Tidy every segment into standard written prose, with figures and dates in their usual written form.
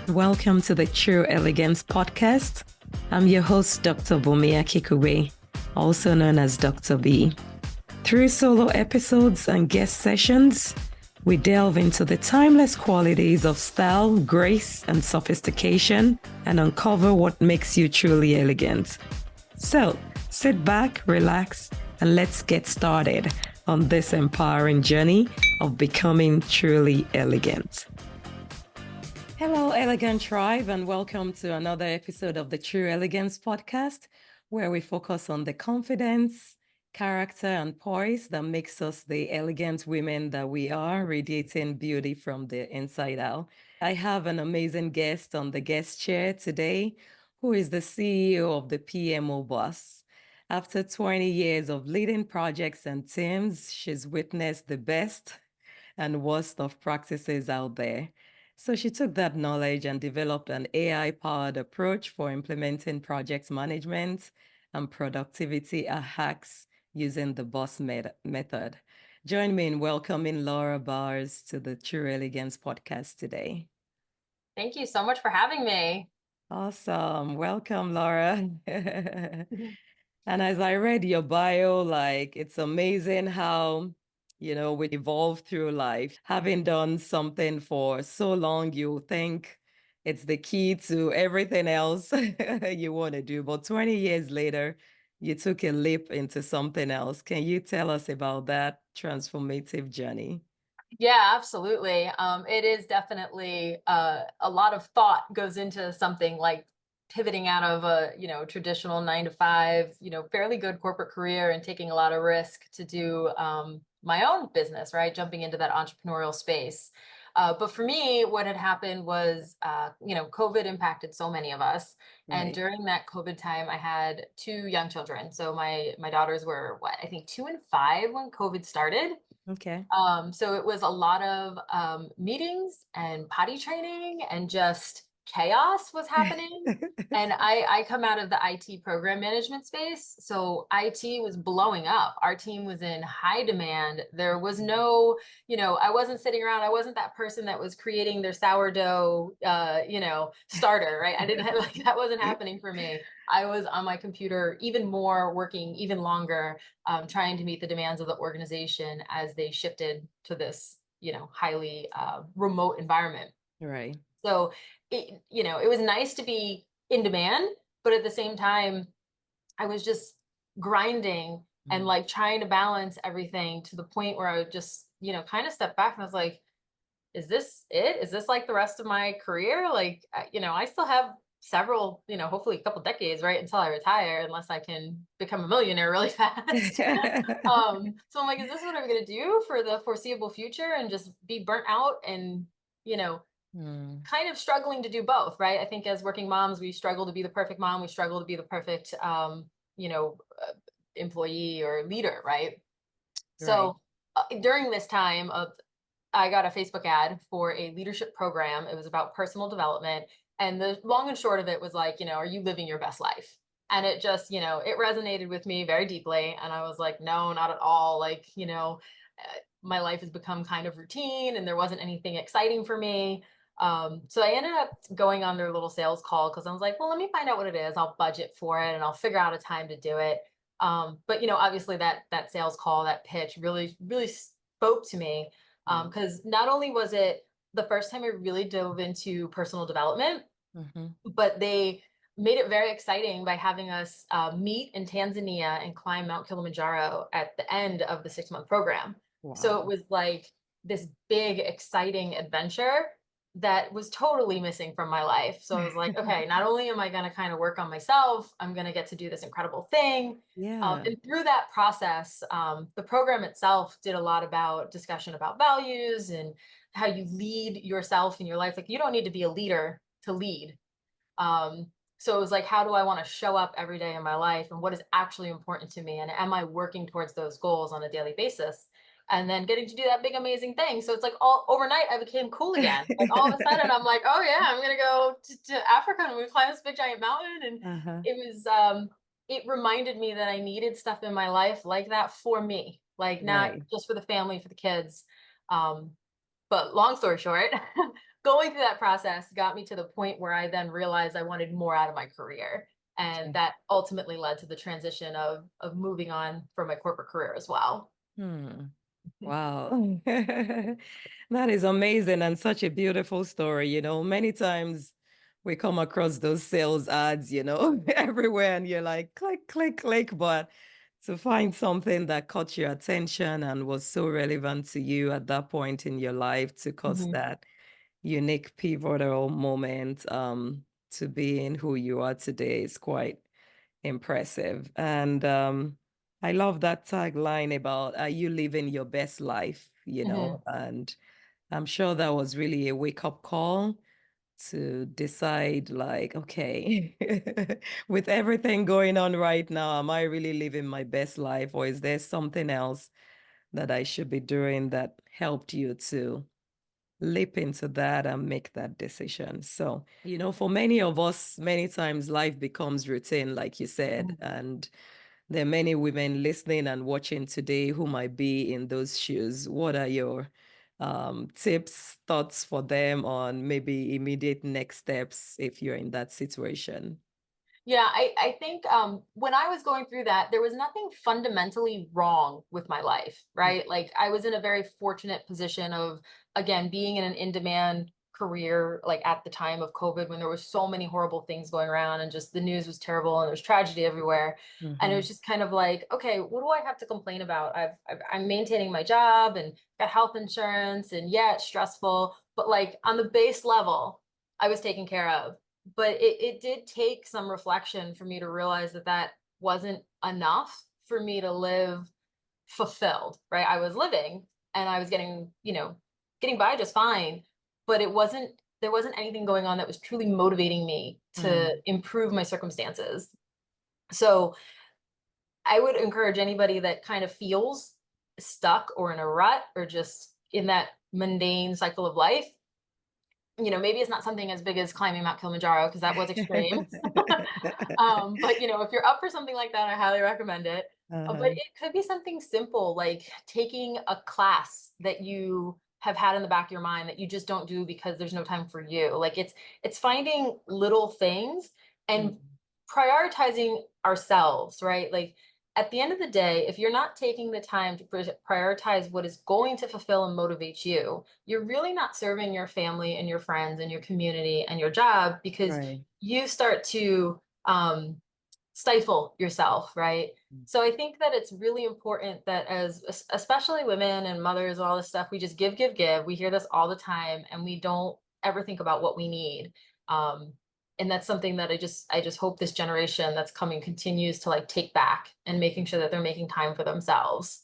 Welcome to the True Elegance Podcast. I'm your host, Dr. Bunmi Akinkugbe, also known as Dr. B. Through solo episodes and guest sessions, we delve into the timeless qualities of style, grace, and sophistication and uncover what makes you truly elegant. So, sit back, relax, and let's get started on this empowering journey of becoming truly elegant. Hello, Elegant Tribe, and welcome to another episode of the True Elegance Podcast, where we focus on the confidence, character, and poise that makes us the elegant women that we are, radiating beauty from the inside out. I have an amazing guest on the guest chair today, who is the CEO of the PMO Boss. After 20 years of leading projects and teams, she's witnessed the best and worst of practices out there. So she took that knowledge and developed an AI-powered approach for implementing project management and productivity hacks using the BOSS method. Join me in welcoming Laura Bowers to the True Elegance podcast today. Thank you so much for having me. Awesome. Welcome, Laura. And as I read your bio, it's amazing how we evolve through life. Having done something for so long, you think it's the key to everything else you want to do. But 20 years later, you took a leap into something else. Can you tell us about that transformative journey? Yeah, absolutely. It is definitely a lot of thought goes into something like pivoting out of a traditional 9 to 5, fairly good corporate career and taking a lot of risk to do my own business, right? Jumping into that entrepreneurial space. But for me, what had happened was, COVID impacted so many of us. And Right. during that COVID time, I had 2 young children. So my daughters were I think 2 and 5 when COVID started. Okay. So it was a lot of meetings and potty training and just chaos was happening. And I come out of the IT program management space. So IT was blowing up. Our team was in high demand. There was no, I wasn't sitting around. I wasn't that person that was creating their sourdough, starter, right? I didn't have, that wasn't happening for me. I was on my computer even more, working even longer, trying to meet the demands of the organization as they shifted to this, highly remote environment. Right. So it was nice to be in demand, but at the same time, I was just grinding and like trying to balance everything to the point where I would just, kind of step back and I was like, is this it? Is this like the rest of my career? Like, I still have several, hopefully a couple decades, right, until I retire, unless I can become a millionaire really fast. So I'm like, is this what I'm going to do for the foreseeable future and just be burnt out and, you know, kind of struggling to do both, right? I think as working moms, we struggle to be the perfect mom. We struggle to be the perfect, you know, uh, employee or leader, right? Right. So during this time of, I got a Facebook ad for a leadership program. It was about personal development. And the long and short of it was like, are you living your best life? And it just, it resonated with me very deeply. And I was like, no, not at all. Like, my life has become kind of routine and there wasn't anything exciting for me. So I ended up going on their little sales call because I was like, well, let me find out what it is. I'll budget for it and I'll figure out a time to do it. But obviously that sales call, that pitch really, really spoke to me. Because not only was it the first time I really dove into personal development, but they made it very exciting by having us meet in Tanzania and climb Mount Kilimanjaro at the end of the 6-month program. So it Wow. was like this big, exciting adventure that was totally missing from my life. So I was like, okay, not only am I going to kind of work on myself, I'm going to get to do this incredible thing. Yeah. And through that process, the program itself did a lot about discussion about values and how you lead yourself in your life. Like you don't need to be a leader to lead. Um, so it was like, how do I want to show up every day in my life and what is actually important to me? And am I working towards those goals on a daily basis? And then getting to do that big, amazing thing. So it's like all overnight, I became cool again. Like all of a sudden, I'm like, oh yeah, I'm going to go to Africa and we climb this big giant mountain. And Uh-huh. it was, it reminded me that I needed stuff in my life like that for me, like not Right. just for the family, for the kids. But long story short, going through that process got me to the point where I then realized I wanted more out of my career. And that ultimately led to the transition of moving on from my corporate career as well. Wow. That is amazing and such a beautiful story. Many times we come across those sales ads, everywhere, and you're like, click, click, click. But to find something that caught your attention and was so relevant to you at that point in your life to cause that unique pivotal moment to being who you are today is quite impressive. And I love that tagline about are you living your best life, and I'm sure that was really a wake-up call to decide like, okay, with everything going on right now, am I really living my best life, or is there something else that I should be doing that helped you to leap into that and make that decision? So, for many of us, many times life becomes routine, like you said, and there are many women listening and watching today who might be in those shoes. What are your tips, thoughts for them on maybe immediate next steps if you're in that situation? Yeah, I think when I was going through that, there was nothing fundamentally wrong with my life, right? Like I was in a very fortunate position of, again, being in an in-demand career, like at the time of COVID, when there was so many horrible things going around and just the news was terrible and there's tragedy everywhere. And it was just kind of like, okay, what do I have to complain about? I'm maintaining my job and got health insurance, and yeah, it's stressful, but like on the base level, I was taken care of. But it did take some reflection for me to realize that that wasn't enough for me to live fulfilled, right? I was living and I was getting by just fine, but there wasn't anything going on that was truly motivating me to improve my circumstances. So I would encourage anybody that kind of feels stuck or in a rut or just in that mundane cycle of life, maybe it's not something as big as climbing Mount Kilimanjaro because that was extreme. But if you're up for something like that, I highly recommend it. But it could be something simple like taking a class that you have had in the back of your mind that you just don't do because there's no time for you. Like it's finding little things and prioritizing ourselves, right? Like at the end of the day, if you're not taking the time to prioritize what is going to fulfill and motivate you, you're really not serving your family and your friends and your community and your job, because Right. you start to stifle yourself, right? So I think that it's really important that especially women and mothers, all this stuff, we just give, give, give. We hear this all the time and we don't ever think about what we need. And that's something that I just hope this generation that's coming continues to like take back and making sure that they're making time for themselves.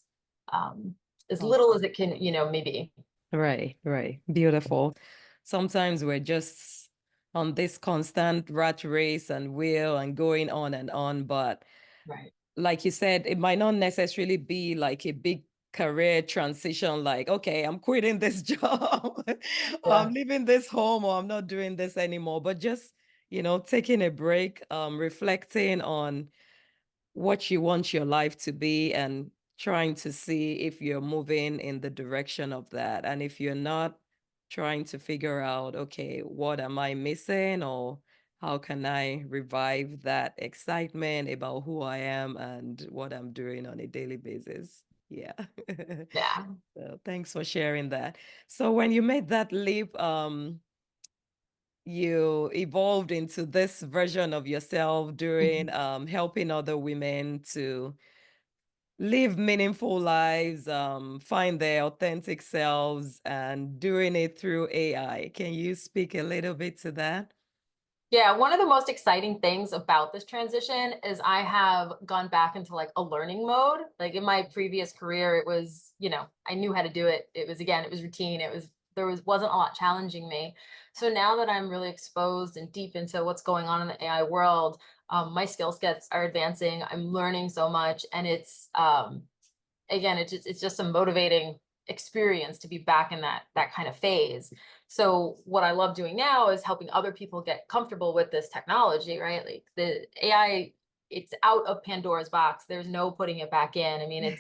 As little as it can, maybe. Right, right. Beautiful. Sometimes we're just on this constant rat race and wheel and going on. But Right. like you said, it might not necessarily be like a big career transition, like, okay, I'm quitting this job, or Yeah. I'm leaving this home, or I'm not doing this anymore. But just, taking a break, reflecting on what you want your life to be and trying to see if you're moving in the direction of that. And if you're not, trying to figure out, okay, what am I missing, or how can I revive that excitement about who I am and what I'm doing on a daily basis. Yeah. Yeah. So thanks for sharing that. So when you made that leap, you evolved into this version of yourself doing helping other women to live meaningful lives, find their authentic selves, and doing it through AI. Can you speak a little bit to that? Yeah, one of the most exciting things about this transition is I have gone back into like a learning mode. Like in my previous career, it was, I knew how to do it. It was routine. Wasn't a lot challenging me. So now that I'm really exposed and deep into what's going on in the AI world, my skill sets are advancing. I'm learning so much, and again, it's just a motivating experience to be back in that kind of phase. So what I love doing now is helping other people get comfortable with this technology, right? Like the AI it's out of Pandora's box. There's no putting it back in. I mean,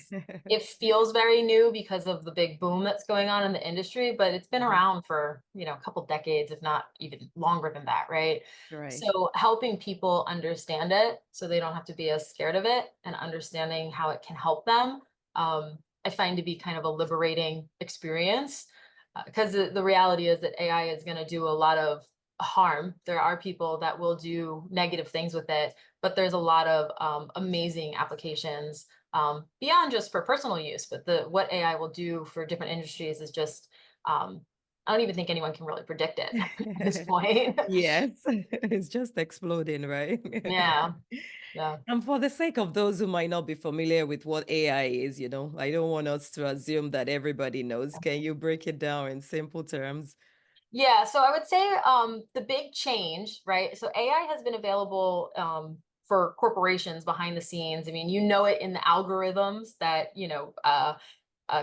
it feels very new because of the big boom that's going on in the industry, but it's been around for, a couple decades, if not even longer than that, right? Right. So helping people understand it so they don't have to be as scared of it, and understanding how it can help them, I find to be kind of a liberating experience, because the reality is that AI is going to do a lot of harm. There are people that will do negative things with it, but there's a lot of amazing applications, beyond just for personal use. But what AI will do for different industries is just, I don't even think anyone can really predict it at this point. Yes, it's just exploding, right? Yeah, yeah. And for the sake of those who might not be familiar with what AI is, I don't want us to assume that everybody knows. Can you break it down in simple terms? Yeah, so I would say the big change, right? So AI has been available for corporations behind the scenes. I mean, it in the algorithms that,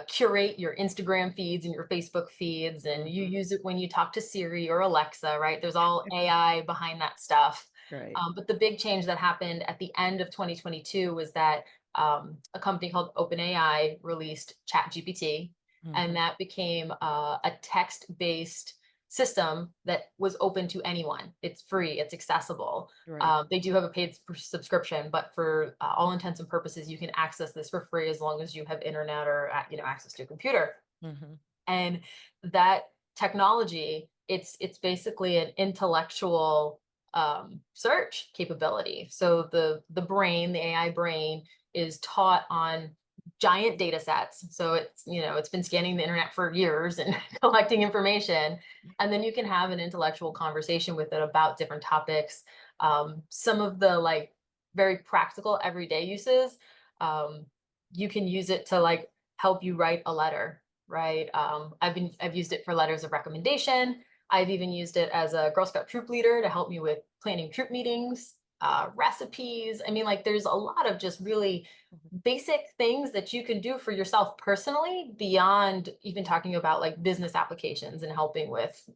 curate your Instagram feeds and your Facebook feeds, and you Mhm. use it when you talk to Siri or Alexa, right? There's all AI behind that stuff. Right. But the big change that happened at the end of 2022 was that a company called OpenAI released ChatGPT, and Mhm. that became a text-based system that was open to anyone. It's free, it's accessible. Right. They do have a paid subscription, but for all intents and purposes, you can access this for free as long as you have internet or access to a computer. Mhm. And that technology, it's basically an intellectual search capability. So the AI brain is taught on giant data sets. So it's been scanning the internet for years and collecting information. And then you can have an intellectual conversation with it about different topics. Some of the like very practical everyday uses, um, you can use it to like help you write a letter, right? I've used it for letters of recommendation. I've even used it as a Girl Scout troop leader to help me with planning troop meetings, recipes. I mean, like, there's a lot of just really basic things that you can do for yourself personally, beyond even talking about like business applications and helping with,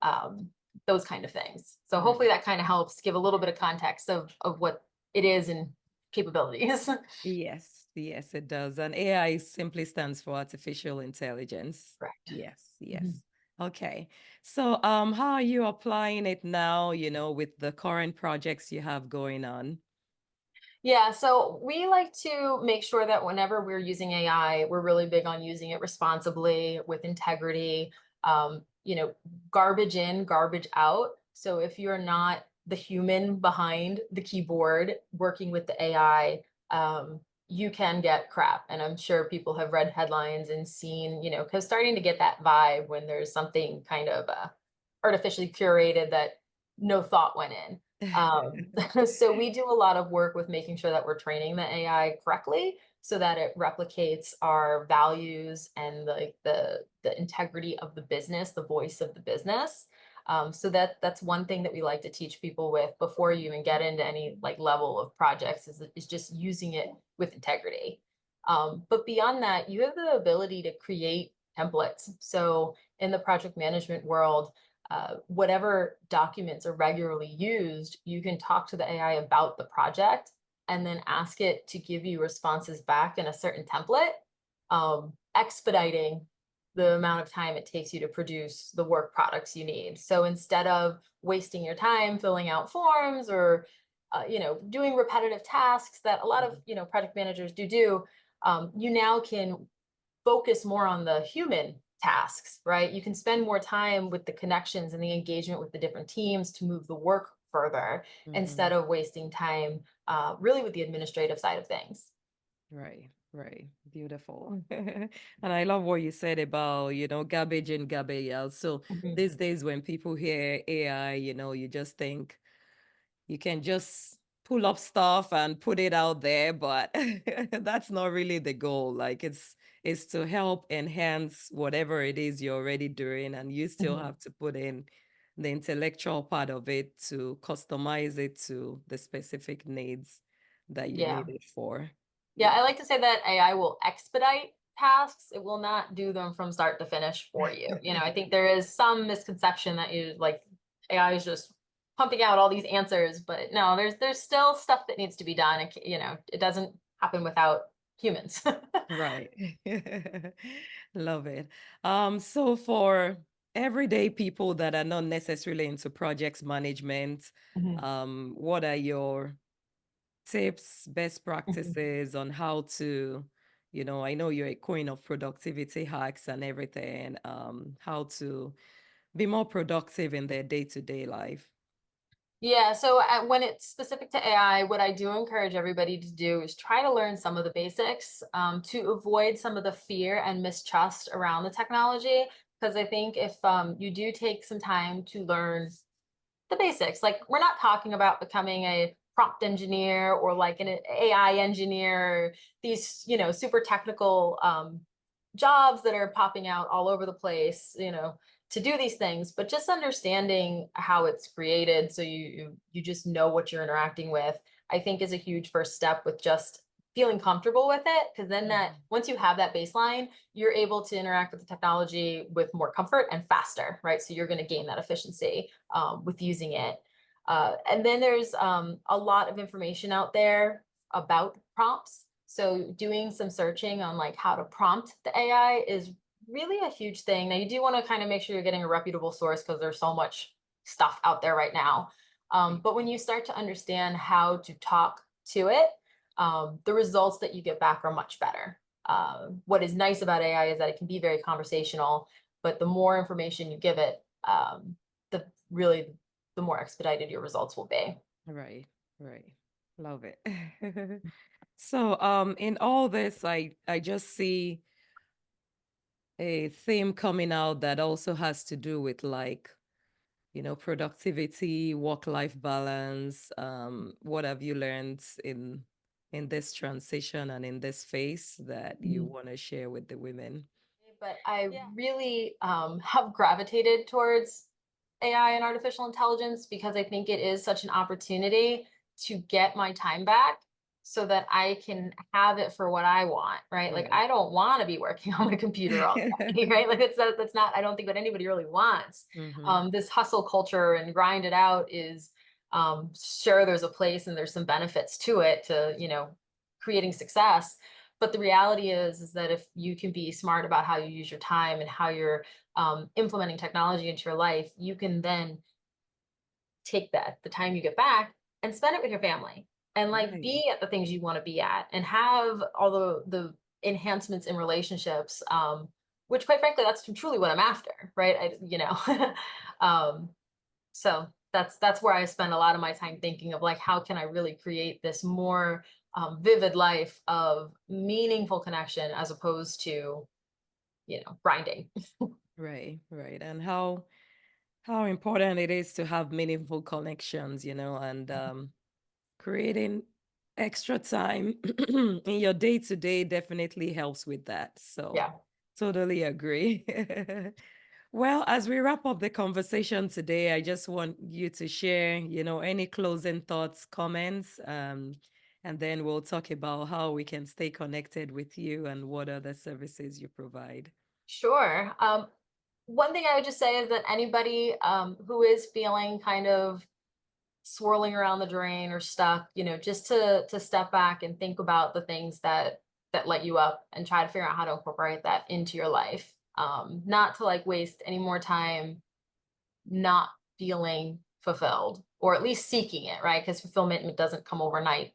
um, those kind of things. So hopefully Right. that kind of helps give a little bit of context of what it is and capabilities. Yes, yes, it does. And AI simply stands for artificial intelligence. Correct. Yes, Mhm. yes. Okay. So, how are you applying it now, with the current projects you have going on? Yeah, so we like to make sure that whenever we're using AI, we're really big on using it responsibly with integrity, um, you know, garbage in, garbage out. So if you're not the human behind the keyboard working with the AI, you can get crap. And I'm sure people have read headlines and seen, because starting to get that vibe when there's something kind of artificially curated that no thought went in. um, so we do a lot of work with making sure that we're training the AI correctly so that it replicates our values and the integrity of the business, the voice of the business. So that's one thing that we like to teach people with before you even get into any like level of projects is just using it with integrity. But beyond that, you have the ability to create templates. So in the project management world, whatever documents are regularly used, you can talk to the AI about the project and then ask it to give you responses back in a certain template, expediting the amount of time it takes you to produce the work products you need. So instead of wasting your time filling out forms or doing repetitive tasks that a lot of project managers do, you now can focus more on the human tasks, right? You can spend more time with the connections and the engagement with the different teams to move the work further instead Mhm. of wasting time really with the administrative side of things. Right, right. Beautiful. And I love what you said about, garbage in, garbage out. So Mhm. these days when people hear AI, you just think you can just pull up stuff and put it out there, but that's not really the goal. Like it's to help enhance whatever it is you're already doing, and you still Mhm. have to put in the intellectual part of it to customize it to the specific needs that you Yeah. need it for. Yeah, Yeah. I like to say that AI will expedite tasks. It will not do them from start to finish for you. I think there is some misconception that you like AI is just pumping out all these answers, but no, there's still stuff that needs to be done. It doesn't happen without humans. Right. Love it. So for everyday people that are not necessarily into projects management, Mhm. what are your tips, best Mhm. practices on how to, I know you're a queen of productivity hacks and everything, how to be more productive in their day-to-day life. Yeah, so when it's specific to AI, what I do encourage everybody to do is try to learn some of the basics to avoid some of the fear and mistrust around the technology. Because I think if you do take some time to learn the basics, like we're not talking about becoming a prompt engineer or like an AI engineer, these, super technical jobs that are popping out all over the place, to do these things, but just understanding how it's created so you just know what you're interacting with, I think is a huge first step with just feeling comfortable with it, because then that once you have that baseline, you're able to interact with the technology with more comfort and faster, right? So you're going to gain that efficiency with using it. And then there's a lot of information out there about prompts. So doing some searching on like how to prompt the AI is really a huge thing. Now you do want to kind of make sure you're getting a reputable source because there's so much stuff out there right now. But when you start to understand how to talk to it, the results that you get back are much better. What is nice about AI is that it can be very conversational, but the more information you give it, the really the more expedited your results will be. Right, right. Love it. So, in all this, I just see a theme coming out that also has to do with like, productivity, work-life balance. What have you learned in this transition and in this phase that you want to share with the women? But I really have gravitated towards AI and artificial intelligence because I think it is such an opportunity to get my time back so that I can have it for what I want, right? Like Right. I don't want to be working on my computer all day, right? Like that's not, I don't think what anybody really wants. Mm-hmm. This hustle culture and grind it out is sure there's a place and there's some benefits to it to, creating success. But the reality is that if you can be smart about how you use your time and how you're implementing technology into your life, you can then take the time you get back and spend it with your family and like Right. be at the things you want to be at and have all the enhancements in relationships, which quite frankly, that's truly what I'm after, right? um, so that's where I spend a lot of my time thinking of like, how can I really create this more vivid life of meaningful connection as opposed to, grinding. Right, right. And how important it is to have meaningful connections, and creating extra time in your day to day definitely helps with that. So, Yeah. totally agree. Well, as we wrap up the conversation today, I just want you to share, any closing thoughts, comments, and then we'll talk about how we can stay connected with you and what other services you provide. Sure. One thing I would just say is that anybody who is feeling kind of swirling around the drain or stuck, just to step back and think about the things that light you up and try to figure out how to incorporate that into your life. Not to like waste any more time not feeling fulfilled or at least seeking it, right? Because fulfillment doesn't come overnight.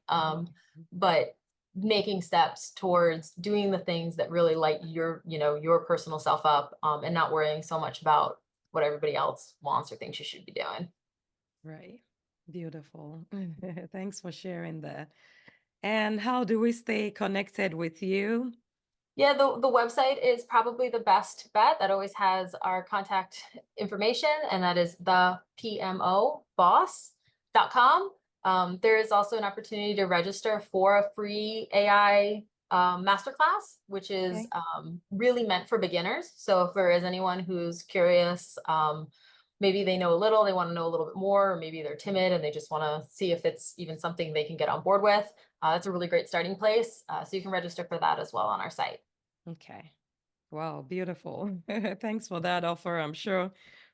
But making steps towards doing the things that really light your personal self up, and not worrying so much about what everybody else wants or thinks you should be doing. Right. Beautiful. Thanks for sharing that. And how do we stay connected with you? Yeah, the website is probably the best bet. That always has our contact information, and that is the PMO Boss.com. There is also an opportunity to register for a free AI masterclass, which is Okay. really meant for beginners. So if there is anyone who's curious, maybe they know a little, they want to know a little bit more, or maybe they're timid and they just want to see if it's even something they can get on board with. That's a really great starting place. So you can register for that as well on our site. Okay. Wow, beautiful. Thanks for that offer. I'm sure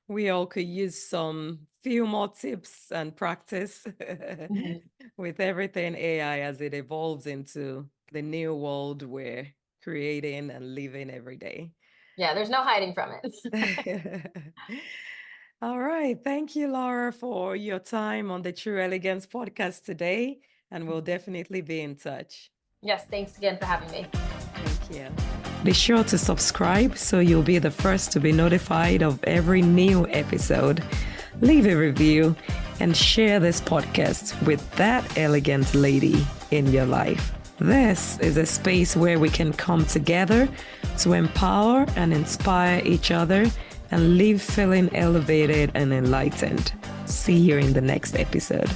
we all could use some few more tips and practice Mhm. with everything AI as it evolves into the new world we're creating and living every day. Yeah, there's no hiding from it. All right. Thank you, Laura, for your time on the True Elegance podcast today. And we'll definitely be in touch. Yes, thanks again for having me. Thank you. Be sure to subscribe so you'll be the first to be notified of every new episode. Leave a review and share this podcast with that elegant lady in your life. This is a space where we can come together to empower and inspire each other and live feeling elevated and enlightened. See you in the next episode.